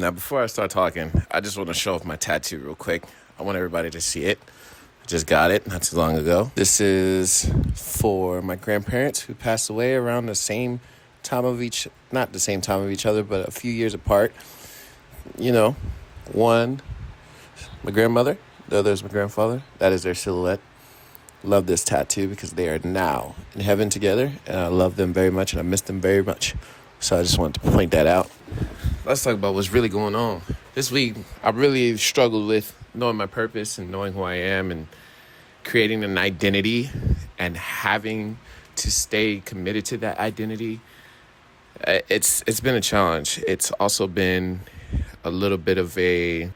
Now, before I start talking, I just want to show off my tattoo real quick. I want everybody to see it. I just got it not too long ago. This is for my grandparents who passed away around the same time of not the same time of each other, but a few years apart. You know, one, my grandmother, the other is my grandfather. That is their silhouette. Love this tattoo because they are now in heaven together, and I love them very much, and I miss them very much. So I just wanted to point that out. Let's talk about what's really going on. This week, I really struggled with knowing my purpose and knowing who I am and creating an identity and having to stay committed to that identity. It's been a challenge. It's also been a little bit of a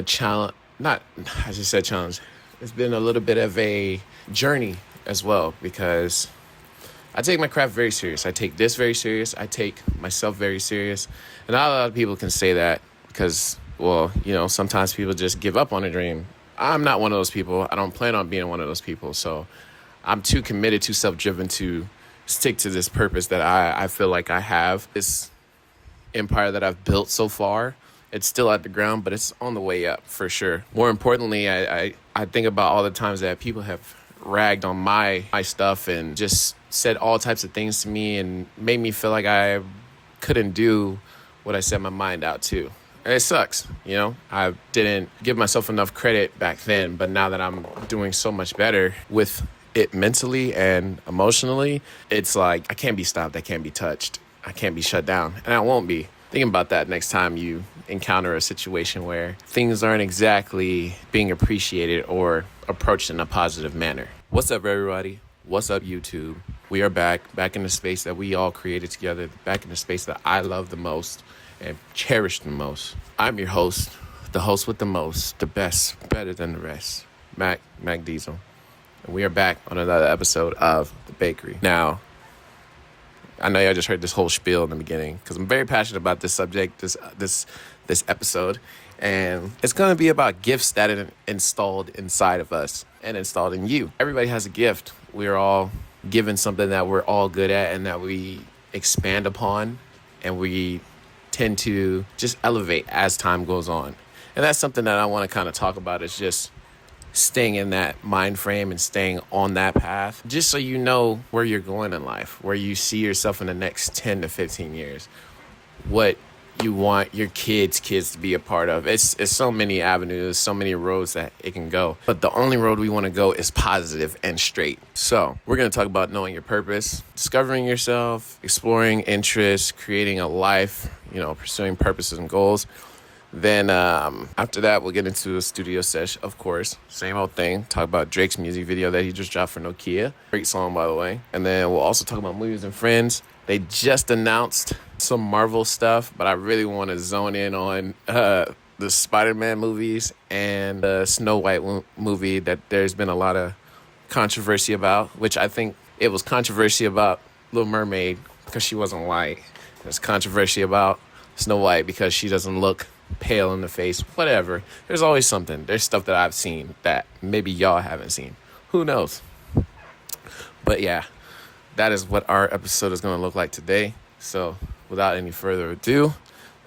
challenge. Not, I just said challenge. It's been a little bit of a journey as well because I take my craft very serious. I take this very serious. I take myself very serious. And not a lot of people can say that because, well, you know, sometimes people just give up on a dream. I'm not one of those people. I don't plan on being one of those people. So I'm too committed, too self-driven to stick to this purpose that I feel like I have. This empire that I've built so far, it's still at the ground, but it's on the way up for sure. More importantly, I think about all the times that people have ragged on my stuff and just said all types of things to me and made me feel like I couldn't do what I set my mind out to. And it sucks, you know? I didn't give myself enough credit back then, but now that I'm doing so much better with it mentally and emotionally, it's like I can't be stopped, I can't be touched, I can't be shut down, and I won't be. Think about that next time you encounter a situation where things aren't exactly being appreciated or approached in a positive manner. What's up, everybody? What's up, YouTube? We are back in the space that we all created together, back in the space that I love the most and cherish the most. I'm your host, the host with the most, the best, better than the rest, Mac Diesel. And we are back on another episode of The Bakery. Now, I know y'all just heard this whole spiel in the beginning because I'm very passionate about this subject, this episode. And it's going to be about gifts that are installed inside of us and installed in you. Everybody has a gift. We're all given something that we're all good at and that we expand upon. And we tend to just elevate as time goes on. And that's something that I want to kind of talk about is just staying in that mind frame and staying on that path, just so you know where you're going in life, where you see yourself in the next 10 to 15 years, what you want your kids to be a part of. It's so many avenues, so many roads that it can go. But the only road we want to go is positive and straight. So we're going to talk about knowing your purpose, discovering yourself, exploring interests, creating a life, pursuing purposes and goals. Then after that, we'll get into a studio sesh, of course. Same old thing. Talk about Drake's music video that he just dropped for Nokia. Great song, by the way. And then we'll also talk about movies and friends. They just announced some Marvel stuff, but I really want to zone in on the Spider-Man movies and the Snow White movie that there's been a lot of controversy about, which I think it was controversy about Little Mermaid because she wasn't white. There's controversy about Snow White because she doesn't look pale in the face, whatever. There's always something. There's stuff that I've seen that maybe y'all haven't seen. Who knows? But yeah, that is what our episode is going to look like today. So without any further ado,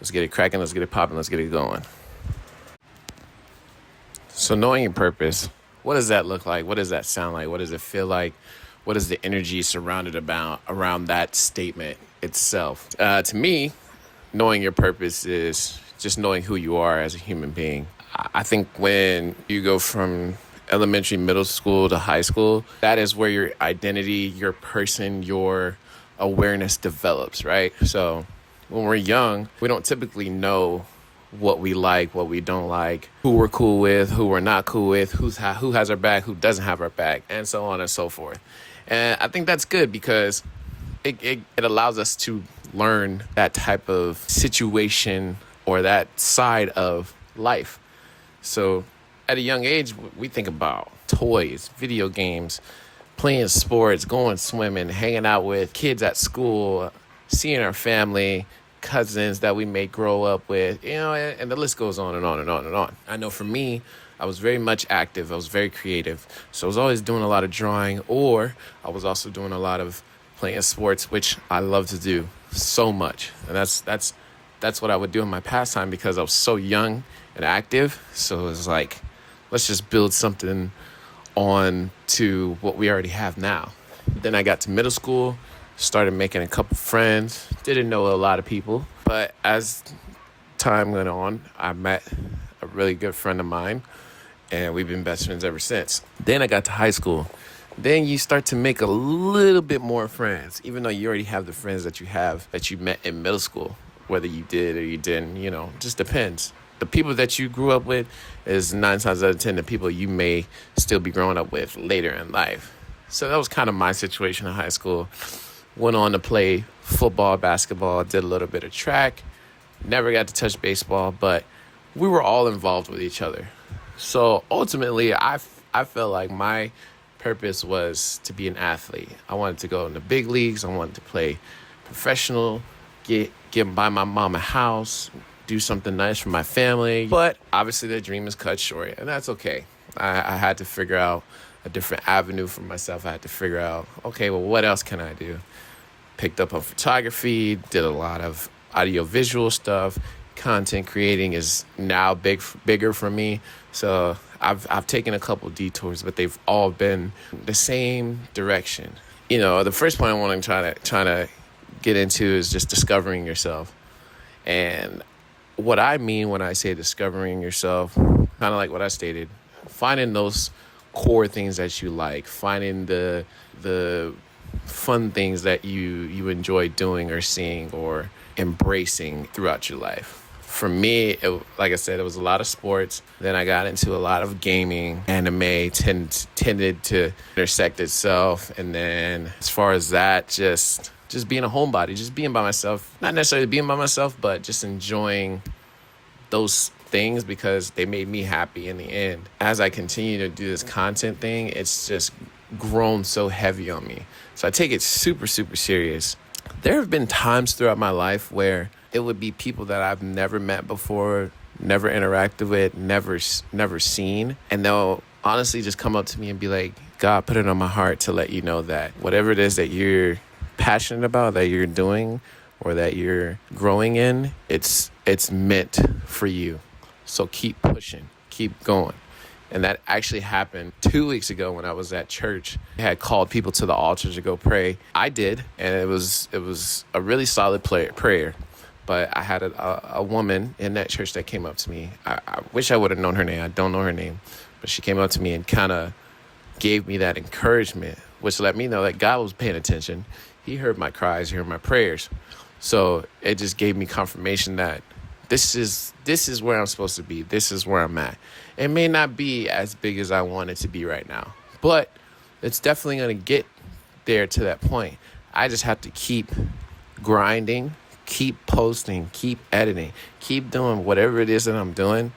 let's get it cracking, let's get it popping, let's get it going. So knowing your purpose, what does that look like? What does that sound like? What does it feel like? What is the energy surrounded around that statement itself? To me, knowing your purpose is just knowing who you are as a human being. I think when you go from elementary, middle school to high school, that is where your identity, your person, your awareness develops, right? So when we're young, we don't typically know what we like, what we don't like, who we're cool with, who we're not cool with, who has our back, who doesn't have our back, and so on and so forth. And I think that's good because it allows us to learn that type of situation or that side of life. So at a young age, we think about toys, video games, playing sports, going swimming, hanging out with kids at school, seeing our family, cousins that we may grow up with, and the list goes on and on and on and on. I know for me, I was very much active. I was very creative. So I was always doing a lot of drawing, or I was also doing a lot of playing sports, which I love to do so much. And that's that's what I would do in my pastime because I was so young and active. So it was like, let's just build something on to what we already have now. Then I got to middle school, started making a couple friends, didn't know a lot of people. But as time went on, I met a really good friend of mine, and we've been best friends ever since. Then I got to high school. Then you start to make a little bit more friends, even though you already have the friends that you met in middle school, whether you did or you didn't, just depends. The people that you grew up with is 9 times out of 10 the people you may still be growing up with later in life. So that was kind of my situation in high school. Went on to play football, basketball, did a little bit of track. Never got to touch baseball, but we were all involved with each other. So ultimately, I felt like my purpose was to be an athlete. I wanted to go in the big leagues. I wanted to play professional, get buy my mom a house, do something nice for my family. But obviously the dream is cut short, and that's okay. I had to figure out a different avenue for myself. I had to figure out, okay, well, what else can I do? Picked up on photography, did a lot of audiovisual stuff. Content creating is now bigger for me. So I've taken a couple detours, but they've all been the same direction. The first point I want to try to get into is just discovering yourself. And what I mean when I say discovering yourself, kind of like what I stated, finding those core things that you like, finding the fun things that you enjoy doing or seeing or embracing throughout your life. For me, like I said, it was a lot of sports. Then I got into a lot of gaming. Anime tended to intersect itself. And then as far as that, just being a homebody, just being by myself. Not necessarily being by myself, but just enjoying those things because they made me happy in the end. As I continue to do this content thing, it's just grown so heavy on me. So I take it super, super serious. There have been times throughout my life where it would be people that I've never met before, never interacted with, never seen. And they'll honestly just come up to me and be like, God put it on my heart to let you know that whatever it is that you're passionate about, that you're doing, or that you're growing in, it's meant for you. So keep pushing, keep going. And that actually happened 2 weeks ago when I was at church. I had called people to the altar to go pray. I did, and it was a really solid prayer. But I had a woman in that church that came up to me. I wish I would have known her name. I don't know her name. But she came up to me and kind of gave me that encouragement, which let me know that God was paying attention. He heard my cries, he heard my prayers. So it just gave me confirmation that this is where I'm supposed to be. This is where I'm at. It may not be as big as I want it to be right now, but it's definitely going to get there to that point. I just have to keep grinding, keep posting, keep editing, keep doing whatever it is that I'm doing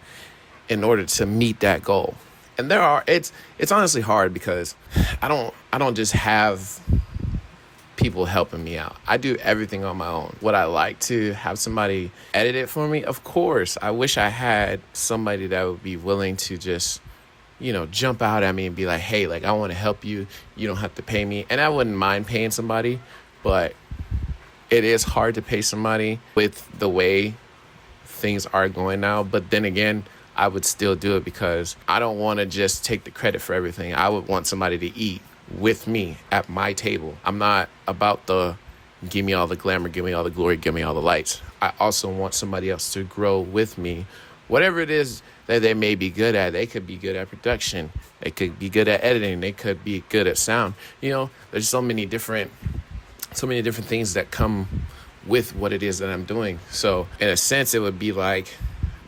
in order to meet that goal. And it's honestly hard because I don't just have people helping me out. I do everything on my own. Would I like to have somebody edit it for me? Of course. I wish I had somebody that would be willing to just, jump out at me and be like, hey, like, I want to help you. You don't have to pay me. And I wouldn't mind paying somebody, but it is hard to pay somebody with the way things are going now. But then again, I would still do it because I don't want to just take the credit for everything. I would want somebody to eat with me at my table. I'm not about the give me all the glamour, give me all the glory, give me all the lights. I also want somebody else to grow with me. Whatever it is that they may be good at, they could be good at production. They could be good at editing. They could be good at sound. There's so many different things that come with what it is that I'm doing. So in a sense, it would be like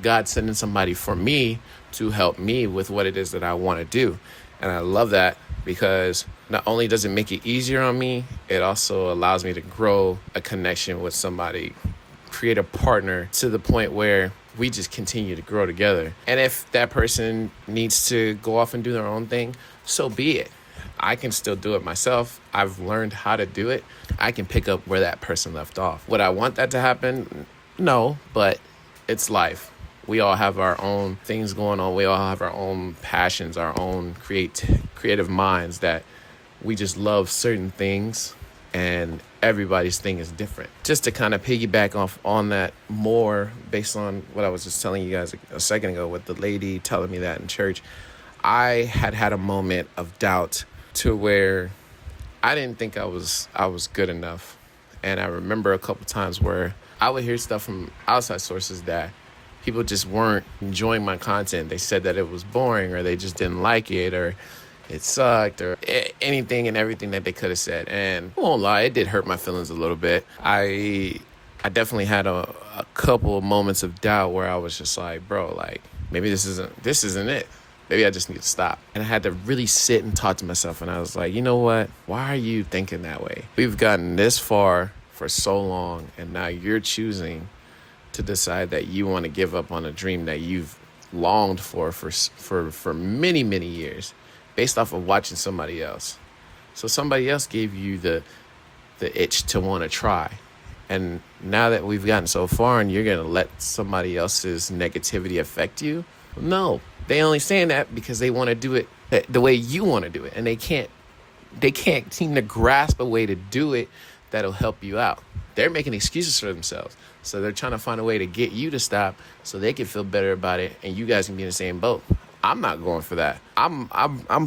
God sending somebody for me to help me with what it is that I want to do. And I love that because not only does it make it easier on me, it also allows me to grow a connection with somebody, create a partner to the point where we just continue to grow together. And if that person needs to go off and do their own thing, so be it. I can still do it myself. I've learned how to do it. I can pick up where that person left off. Would I want that to happen? No, but it's life. We all have our own things going on. We all have our own passions, our own creative minds that we just love certain things and everybody's thing is different. Just to kind of piggyback off on that more based on what I was just telling you guys a second ago with the lady telling me that in church, I had a moment of doubt to where I didn't think I was good enough. And I remember a couple times where I would hear stuff from outside sources that people just weren't enjoying my content. They said that it was boring, or they just didn't like it, or it sucked, or anything and everything that they could have said. And I won't lie, it did hurt my feelings a little bit. I definitely had a couple of moments of doubt where I was just like, bro, like, maybe this isn't it. Maybe I just need to stop. And I had to really sit and talk to myself. And I was like, you know what? Why are you thinking that way? We've gotten this far for so long, and now you're choosing to decide that you want to give up on a dream that you've longed for many, many years based off of watching somebody else. So somebody else gave you the itch to want to try. And now that we've gotten so far and you're going to let somebody else's negativity affect you? No. They only saying that because they want to do it the way you want to do it. And they can't seem to grasp a way to do it that'll help you out. They're making excuses for themselves. So they're trying to find a way to get you to stop so they can feel better about it and you guys can be in the same boat. I'm not going for that. I'm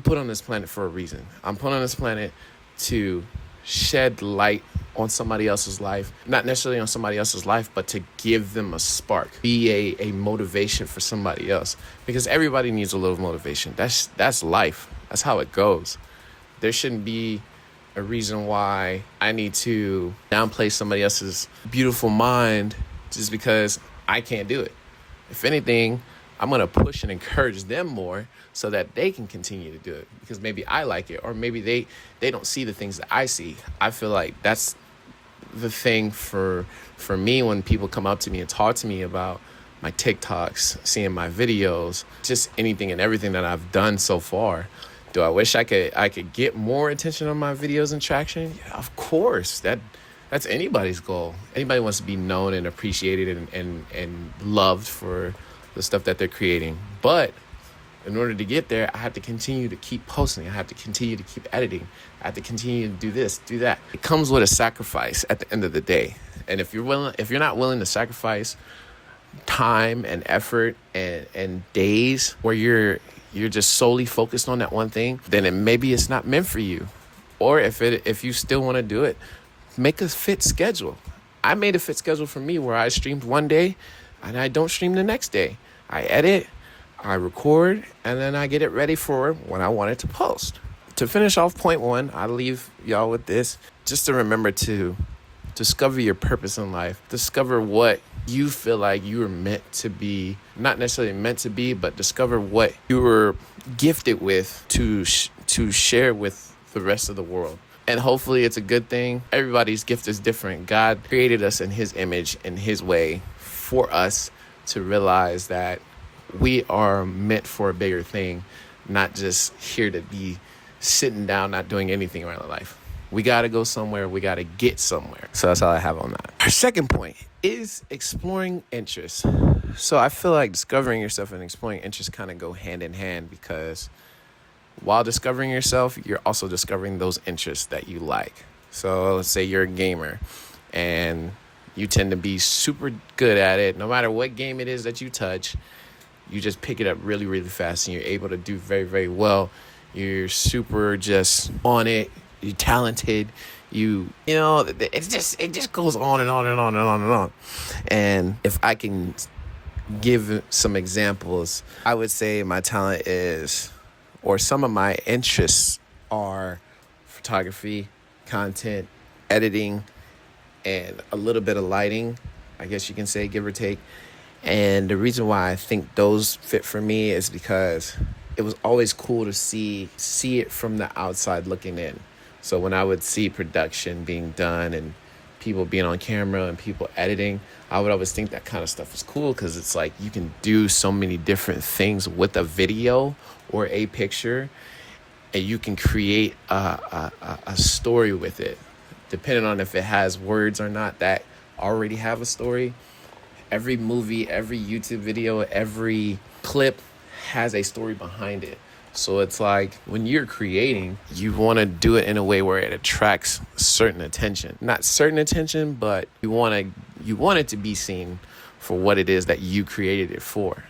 put on this planet for a reason. I'm put on this planet to shed light on somebody else's life, not necessarily on somebody else's life, but to give them a spark, be a motivation for somebody else, because everybody needs a little motivation. That's life. That's how it goes. There shouldn't be a reason why I need to downplay somebody else's beautiful mind just because I can't do it. If anything, I'm going to push and encourage them more so that they can continue to do it, because maybe I like it, or maybe they don't see the things that I see. I feel like that's the thing for me when people come up to me and talk to me about my TikToks, seeing my videos, just anything and everything that I've done so far. Do I wish I could get more attention on my videos and traction? Yeah, of course. That's anybody's goal. Anybody wants to be known and appreciated and loved for the stuff that they're creating. But in order to get there, I have to continue to keep posting. I have to continue to keep editing. I have to continue to do this, do that. It comes with a sacrifice at the end of the day. And if you're not willing to sacrifice time and effort and days where you're just solely focused on that one thing, then maybe it's not meant for you. Or if you still want to do it, make a fit schedule. I made a fit schedule for me where I streamed one day and I don't stream the next day. I edit, I record, and then I get it ready for when I want it to post. To finish off point one, I leave y'all with this. Just to remember to discover your purpose in life. Discover what you feel like you were meant to be. Not necessarily meant to be, but discover what you were gifted with to share with the rest of the world. And hopefully it's a good thing. Everybody's gift is different. God created us in his image, in his way, for us to realize that we are meant for a bigger thing, not just here to be sitting down, not doing anything around life. We got to go somewhere. We got to get somewhere. So that's all I have on that. Our second point is exploring interests. So I feel like discovering yourself and exploring interests kind of go hand in hand, because while discovering yourself, you're also discovering those interests that you like. So let's say you're a gamer and you tend to be super good at it. No matter what game it is that you touch, you just pick it up really, really fast and you're able to do very, very well. You're super just on it. You're talented. It just goes on and on and on and on and on. And if I can give some examples, I would say my talent is, or some of my interests are photography, content, editing, and a little bit of lighting, I guess you can say, give or take. And the reason why I think those fit for me is because it was always cool to see it from the outside looking in. So when I would see production being done and people being on camera and people editing, I would always think that kind of stuff was cool, because it's like you can do so many different things with a video or a picture, and you can create a story with it, depending on if it has words or not that already have a story. Every movie, every YouTube video, every clip has a story behind it. So it's like when you're creating, you want to do it in a way where it attracts certain attention. Not certain attention, but you want it to be seen for what it is that you created it for.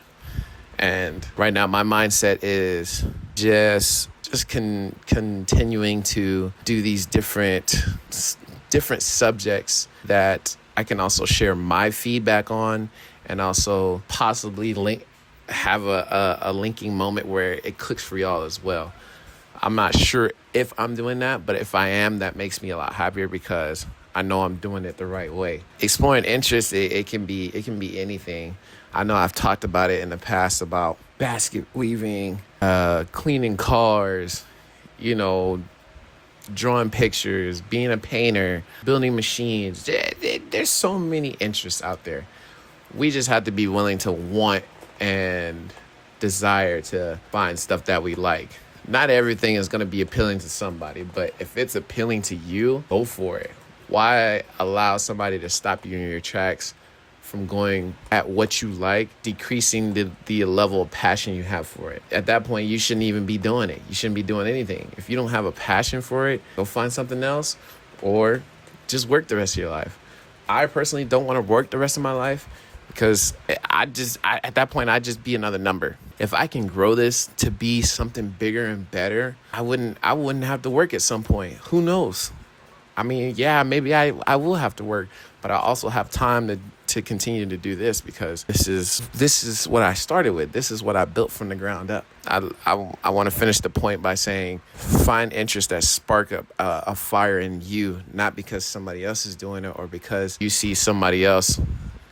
And right now my mindset is just continuing to do these different subjects that I can also share my feedback on, and also possibly have a linking moment where it clicks for y'all as well. I'm not sure if I'm doing that, but if I am, that makes me a lot happier because I know I'm doing it the right way. Exploring interests, it can be anything. I know I've talked about it in the past about basket weaving, cleaning cars, drawing pictures, being a painter, building machines. There's so many interests out there. We just have to be willing to want and desire to find stuff that we like. Not everything is going to be appealing to somebody, but if it's appealing to you, go for it. Why allow somebody to stop you in your tracks from going at what you like, decreasing the level of passion you have for it? At that point, you shouldn't even be doing it. You shouldn't be doing anything. If you don't have a passion for it, go find something else or just work the rest of your life. I personally don't want to work the rest of my life because at that point, I'd just be another number. If I can grow this to be something bigger and better, I wouldn't have to work at some point. Who knows? I mean, yeah, maybe I will have to work, but I also have time to continue to do this because this is what I started with. This is what I built from the ground up. I want to finish the point by saying find interests that spark up a fire in you, not because somebody else is doing it or because you see somebody else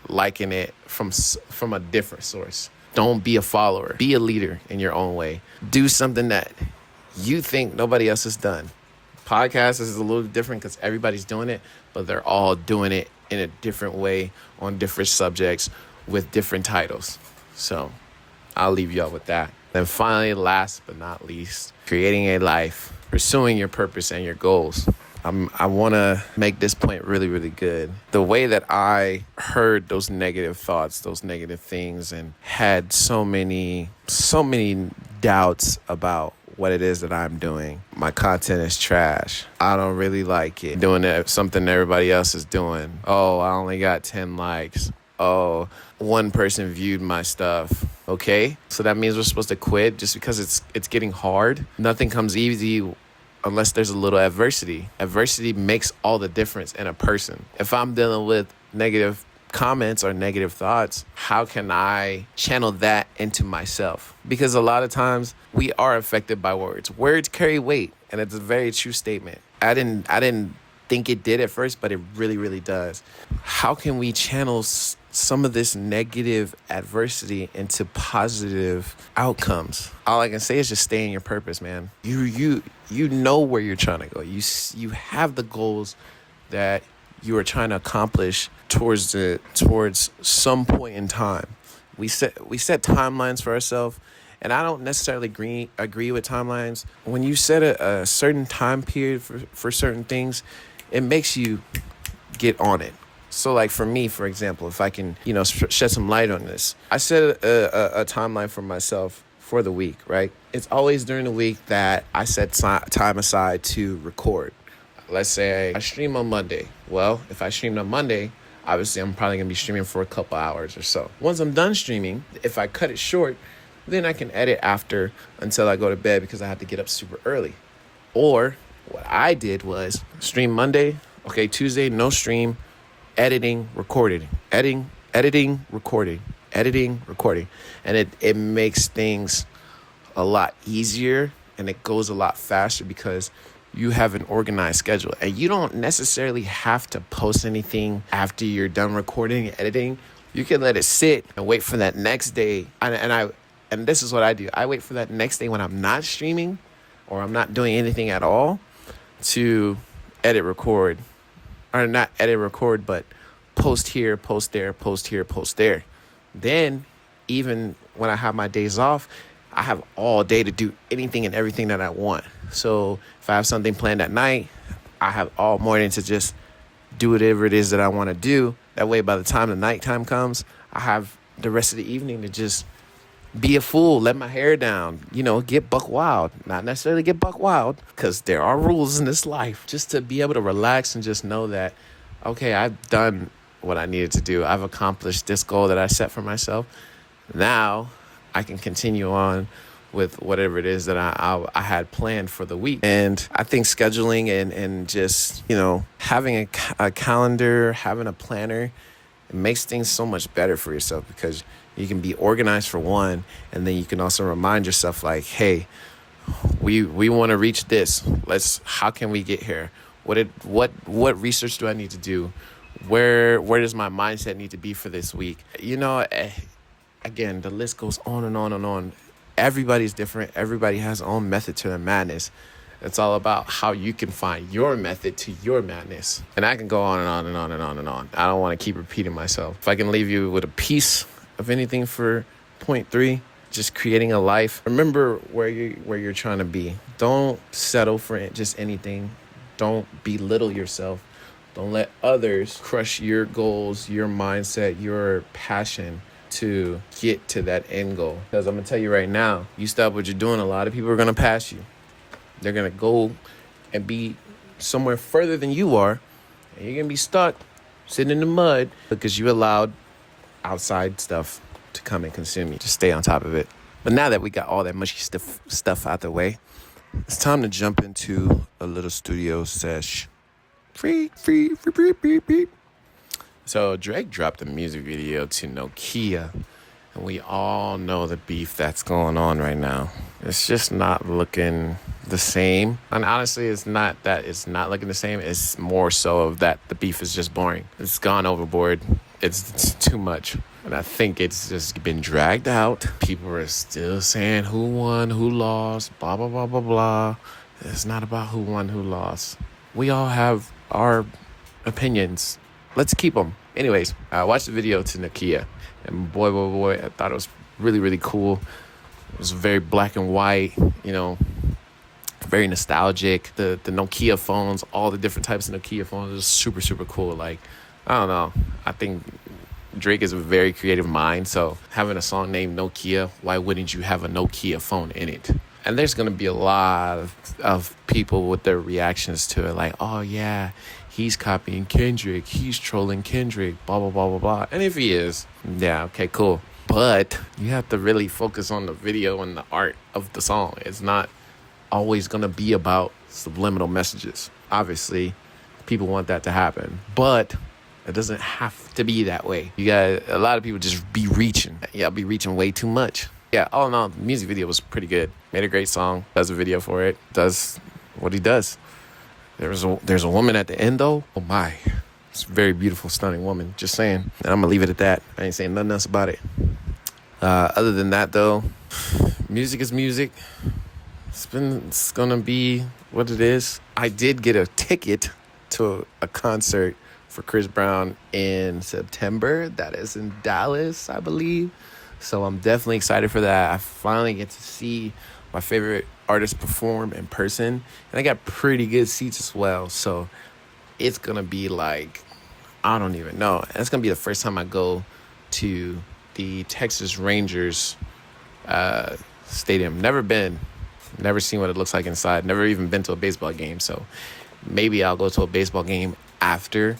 liking it from a different source. Don't be a follower. Be a leader in your own way. Do something that you think nobody else has done. Podcast is a little different because everybody's doing it, but they're all doing it in a different way on different subjects with different titles. So I'll leave y'all with that. Then finally, last but not least, creating a life, pursuing your purpose and your goals. I want to make this point really, really good. The way that I heard those negative thoughts, those negative things, and had so many doubts about what it is that I'm doing. My content is trash. I don't really like it. Doing something everybody else is doing. Oh, I only got 10 likes. Oh, one person viewed my stuff. Okay, so that means we're supposed to quit just because it's getting hard. Nothing comes easy unless there's a little adversity. Adversity makes all the difference in a person. If I'm dealing with negative comments or negative thoughts, how can I channel that into myself? Because a lot of times we are affected by words. Words carry weight, and it's a very true statement. I didn't think it did at first, but it really, really does. How can we channel some of this negative adversity into positive outcomes? All I can say is just stay in your purpose, man. You know where you're trying to go. You have the goals that you are trying to accomplish towards some point in time. We set timelines for ourselves, and I don't necessarily agree with timelines. When you set a certain time period for certain things, it makes you get on it. So like for me, for example, if I can, shed some light on this, I set a timeline for myself for the week, right? It's always during the week that I set time aside to record. Let's say I stream on Monday. Well, if I streamed on Monday, obviously I'm probably going to be streaming for a couple hours or so. Once I'm done streaming, if I cut it short, then I can edit after until I go to bed because I have to get up super early. Or what I did was stream Monday, okay, Tuesday, no stream, editing, recording. And it makes things a lot easier and it goes a lot faster because you have an organized schedule, and you don't necessarily have to post anything after you're done recording and editing. You can let it sit and wait for that next day. And this is what I do. I wait for that next day when I'm not streaming or I'm not doing anything at all to but post here, post there, post here, post there. Then even when I have my days off, I have all day to do anything and everything that I want. So if I have something planned at night, I have all morning to just do whatever it is that I want to do. That way, by the time the nighttime comes, I have the rest of the evening to just be a fool, let my hair down, get buck wild. Not necessarily get buck wild, because there are rules in this life. Just to be able to relax and just know that, okay, I've done what I needed to do. I've accomplished this goal that I set for myself. Now I can continue on with whatever it is that I had planned for the week. And I think scheduling and just, having a calendar, having a planner, it makes things so much better for yourself, because you can be organized for one, and then you can also remind yourself like, hey, we want to reach this. How can we get here? What research do I need to do? Where does my mindset need to be for this week? Again, the list goes on and on and on. Everybody's different. Everybody has their own method to their madness. It's all about how you can find your method to your madness. And I can go on and on and on and on and on. I don't want to keep repeating myself. If I can leave you with a piece of anything for point 3, just creating a life. Remember where you're trying to be. Don't settle for just anything. Don't belittle yourself. Don't let others crush your goals, your mindset, your passion to get to that end goal. Because I'm going to tell you right now, you stop what you're doing, a lot of people are going to pass you. They're going to go and be somewhere further than you are. And you're going to be stuck sitting in the mud because you allowed outside stuff to come and consume you. Just stay on top of it. But now that we got all that mushy stuff out the way, it's time to jump into a little studio sesh. Free. So Drake dropped a music video to Nokia, and we all know the beef that's going on right now. It's just not looking the same. And honestly, it's not that it's not looking the same. It's more so of that the beef is just boring. It's gone overboard. It's too much. And I think it's just been dragged out. People are still saying who won, who lost, blah, blah, blah, blah, blah. It's not about who won, who lost. We all have our opinions. Let's keep them. Anyways, I watched the video to Nokia, and boy, I thought it was really, really cool. It was very black and white, very nostalgic. The Nokia phones, all the different types of Nokia phones, was super, super cool. Like, I don't know. I think Drake is a very creative mind, so having a song named Nokia, why wouldn't you have a Nokia phone in it? And there's going to be a lot of people with their reactions to it, like, oh, yeah, he's copying Kendrick, he's trolling Kendrick, blah, blah, blah, blah, blah. And if he is, yeah, okay, cool. But you have to really focus on the video and the art of the song. It's not always going to be about subliminal messages. Obviously, people want that to happen, but it doesn't have to be that way. You got a lot of people just be reaching. Yeah, be reaching way too much. Yeah, all in all, the music video was pretty good. Made a great song, does a video for it, does what he does. There's a woman at the end, though. Oh, my. It's a very beautiful, stunning woman. Just saying. And I'm going to leave it at that. I ain't saying nothing else about it. Other than that, though, music is music. It's going to be what it is. I did get a ticket to a concert for Chris Brown in September. That is in Dallas, I believe. So I'm definitely excited for that. I finally get to see my favorite artist perform in person. And I got pretty good seats as well. So it's going to be like, I don't even know. It's going to be the first time I go to the Texas Rangers stadium. Never been. Never seen what it looks like inside. Never even been to a baseball game. So maybe I'll go to a baseball game after,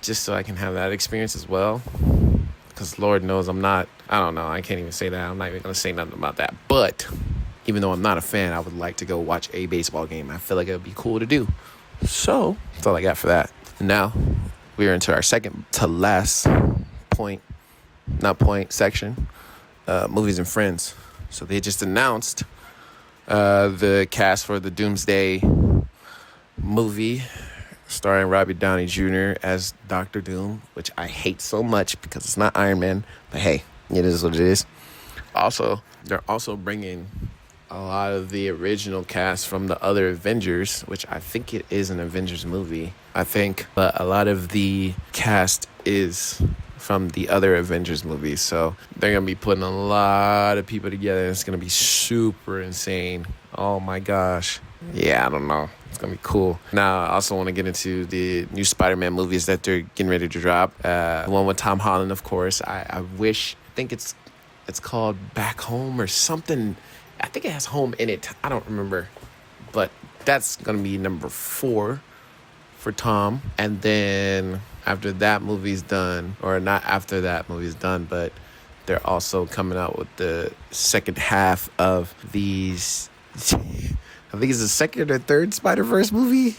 just so I can have that experience as well. Because Lord knows I don't know. I can't even say that. I'm not even going to say nothing about that. But even though I'm not a fan, I would like to go watch a baseball game. I feel like it would be cool to do. So that's all I got for that. Now we're into our second to last section, movies and friends. So they just announced the cast for the Doomsday movie starring Robbie Downey Jr. as Dr. Doom, which I hate so much because it's not Iron Man. But hey, it is what it is. Also, they're also bringing a lot of the original cast from the other Avengers, which I think it is an Avengers movie, but a lot of the cast is from the other Avengers movies. So they're going to be putting a lot of people together. It's going to be super insane. Oh my gosh. Yeah, I don't know. It's going to be cool. Now, I also want to get into the new Spider-Man movies that they're getting ready to drop. The one with Tom Holland, of course. I think it's It's called Back Home or something. I think it has home in it. I don't remember. But that's going to be number 4 for Tom. And then after that movie's done, or not after that movie's done, but they're also coming out with the second half of these. I think it's the second or third Spider-Verse movie.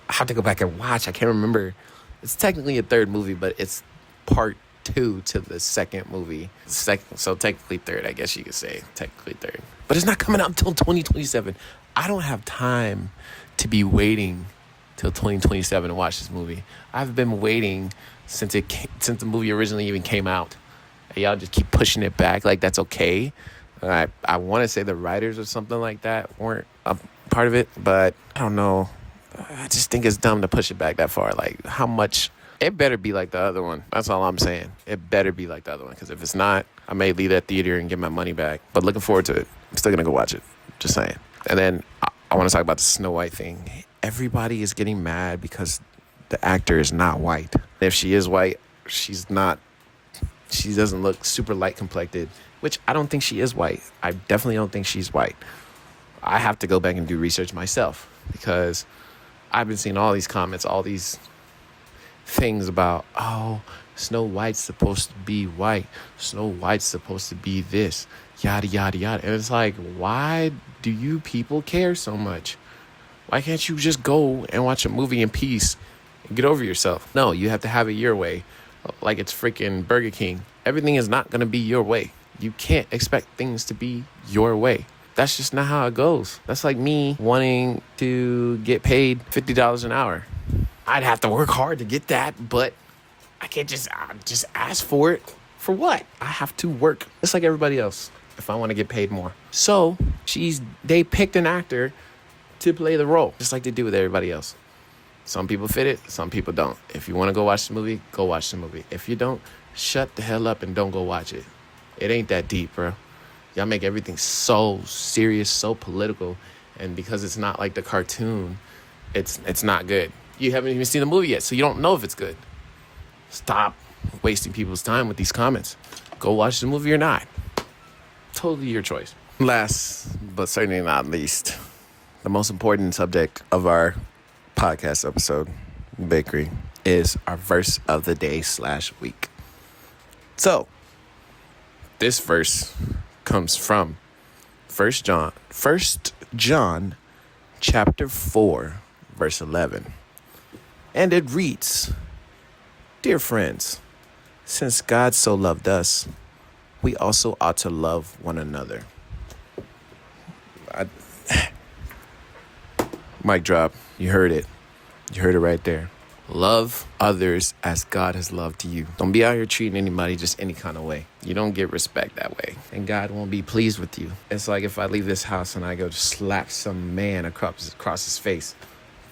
I have to go back and watch. I can't remember. It's technically a third movie, but it's part 2 to the second movie. So technically third, I guess you could say. Technically third. But it's not coming out until 2027. I don't have time to be waiting till 2027 to watch this movie. I've been waiting since the movie originally even came out. And y'all just keep pushing it back like that's okay. I want to say the writers or something like that weren't a part of it, but I don't know. I just think it's dumb to push it back that far. Like, how much? It better be like the other one. That's all I'm saying. It better be like the other one, because if it's not, I may leave that theater and get my money back. But looking forward to it. I'm still going to go watch it. Just saying. And then I want to talk about the Snow White thing. Everybody is getting mad because the actor is not white. If she is white, she doesn't look super light complected, which I don't think she is white. I definitely don't think she's white. I have to go back and do research myself, because I've been seeing all these comments, all these things about, oh, Snow White's supposed to be white. Snow White's supposed to be this, yada, yada, yada. And it's like, why do you people care so much? Why can't you just go and watch a movie in peace and get over yourself? No, you have to have it your way. Like it's freaking Burger King. Everything is not going to be your way. You can't expect things to be your way. That's just not how it goes. That's like me wanting to get paid $50 an hour. I'd have to work hard to get that, but I can't just ask for it. For what? I have to work just like everybody else if I want to get paid more. So they picked an actor to play the role, just like they do with everybody else. Some people fit it, some people don't. If you want to go watch the movie, go watch the movie. If you don't, shut the hell up and don't go watch it. It ain't that deep, bro. Y'all make everything so serious, so political, and because it's not like the cartoon, it's not good. You haven't even seen the movie yet, so you don't know if it's good. Stop wasting people's time with these comments. Go watch the movie or not. Totally your choice. Last, but certainly not least, the most important subject of our podcast episode, bakery, is our verse of the day / week. So, this verse comes from 1 John chapter 4, verse 11. And it reads, "Dear friends, since God so loved us, we also ought to love one another." Mic drop. You heard it. You heard it right there. Love others as God has loved you. Don't be out here treating anybody just any kind of way. You don't get respect that way. And God won't be pleased with you. It's like if I leave this house and I go to slap some man across his face.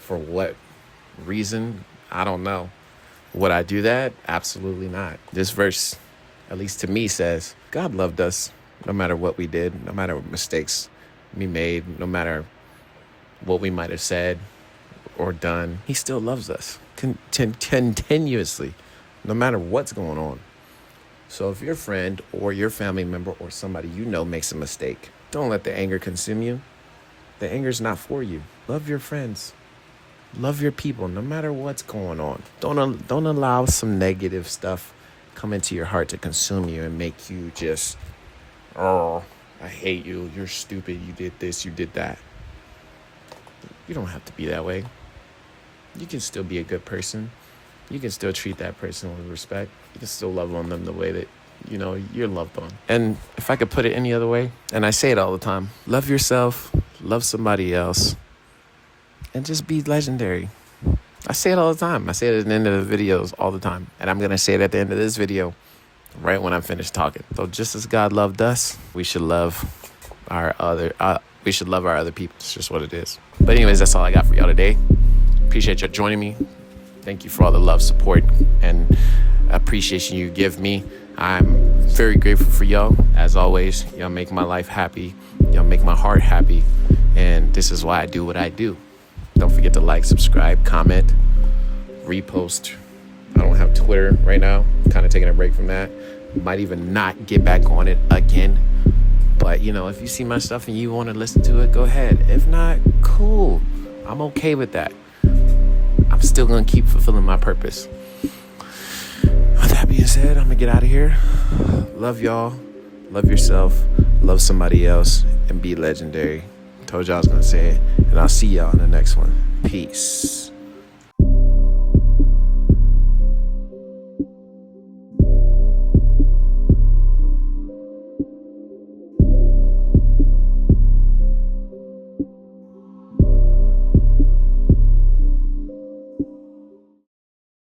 For what reason? I don't know. Would I do that? Absolutely not. This verse, at least to me, says God loved us no matter what we did, no matter what mistakes we made, no matter what we might have said or done. He still loves us continuously, no matter what's going on. So if your friend or your family member or somebody you know makes a mistake, don't let the anger consume you. The anger is not for you. Love your friends. Love your people, no matter what's going on. Don't allow some negative stuff come into your heart to consume you and make you just, oh, I hate you. You're stupid. You did this. You did that. You don't have to be that way. You can still be a good person. You can still treat that person with respect. You can still love on them the way that, you're loved on. And if I could put it any other way, and I say it all the time, love yourself, love somebody else, and just be legendary. I say it all the time. I say it at the end of the videos all the time. And I'm going to say it at the end of this video, right when I'm finished talking. So just as God loved us, we should love our other people. It's just what it is. But anyways, that's all I got for y'all today. Appreciate y'all joining me. Thank you for all the love, support, and appreciation you give me. I'm very grateful for y'all. As always, y'all make my life happy. Y'all make my heart happy. And this is why I do what I do. Don't forget to like, subscribe, comment, repost. I don't have Twitter right now. kind of taking a break from that. Might even not get back on it again. But, if you see my stuff and you want to listen to it, go ahead. If not, cool. I'm okay with that. I'm still going to keep fulfilling my purpose. With that being said, I'm going to get out of here. Love y'all. Love yourself. Love somebody else. And be legendary. Told y'all I was going to say it. And I'll see y'all in the next one. Peace.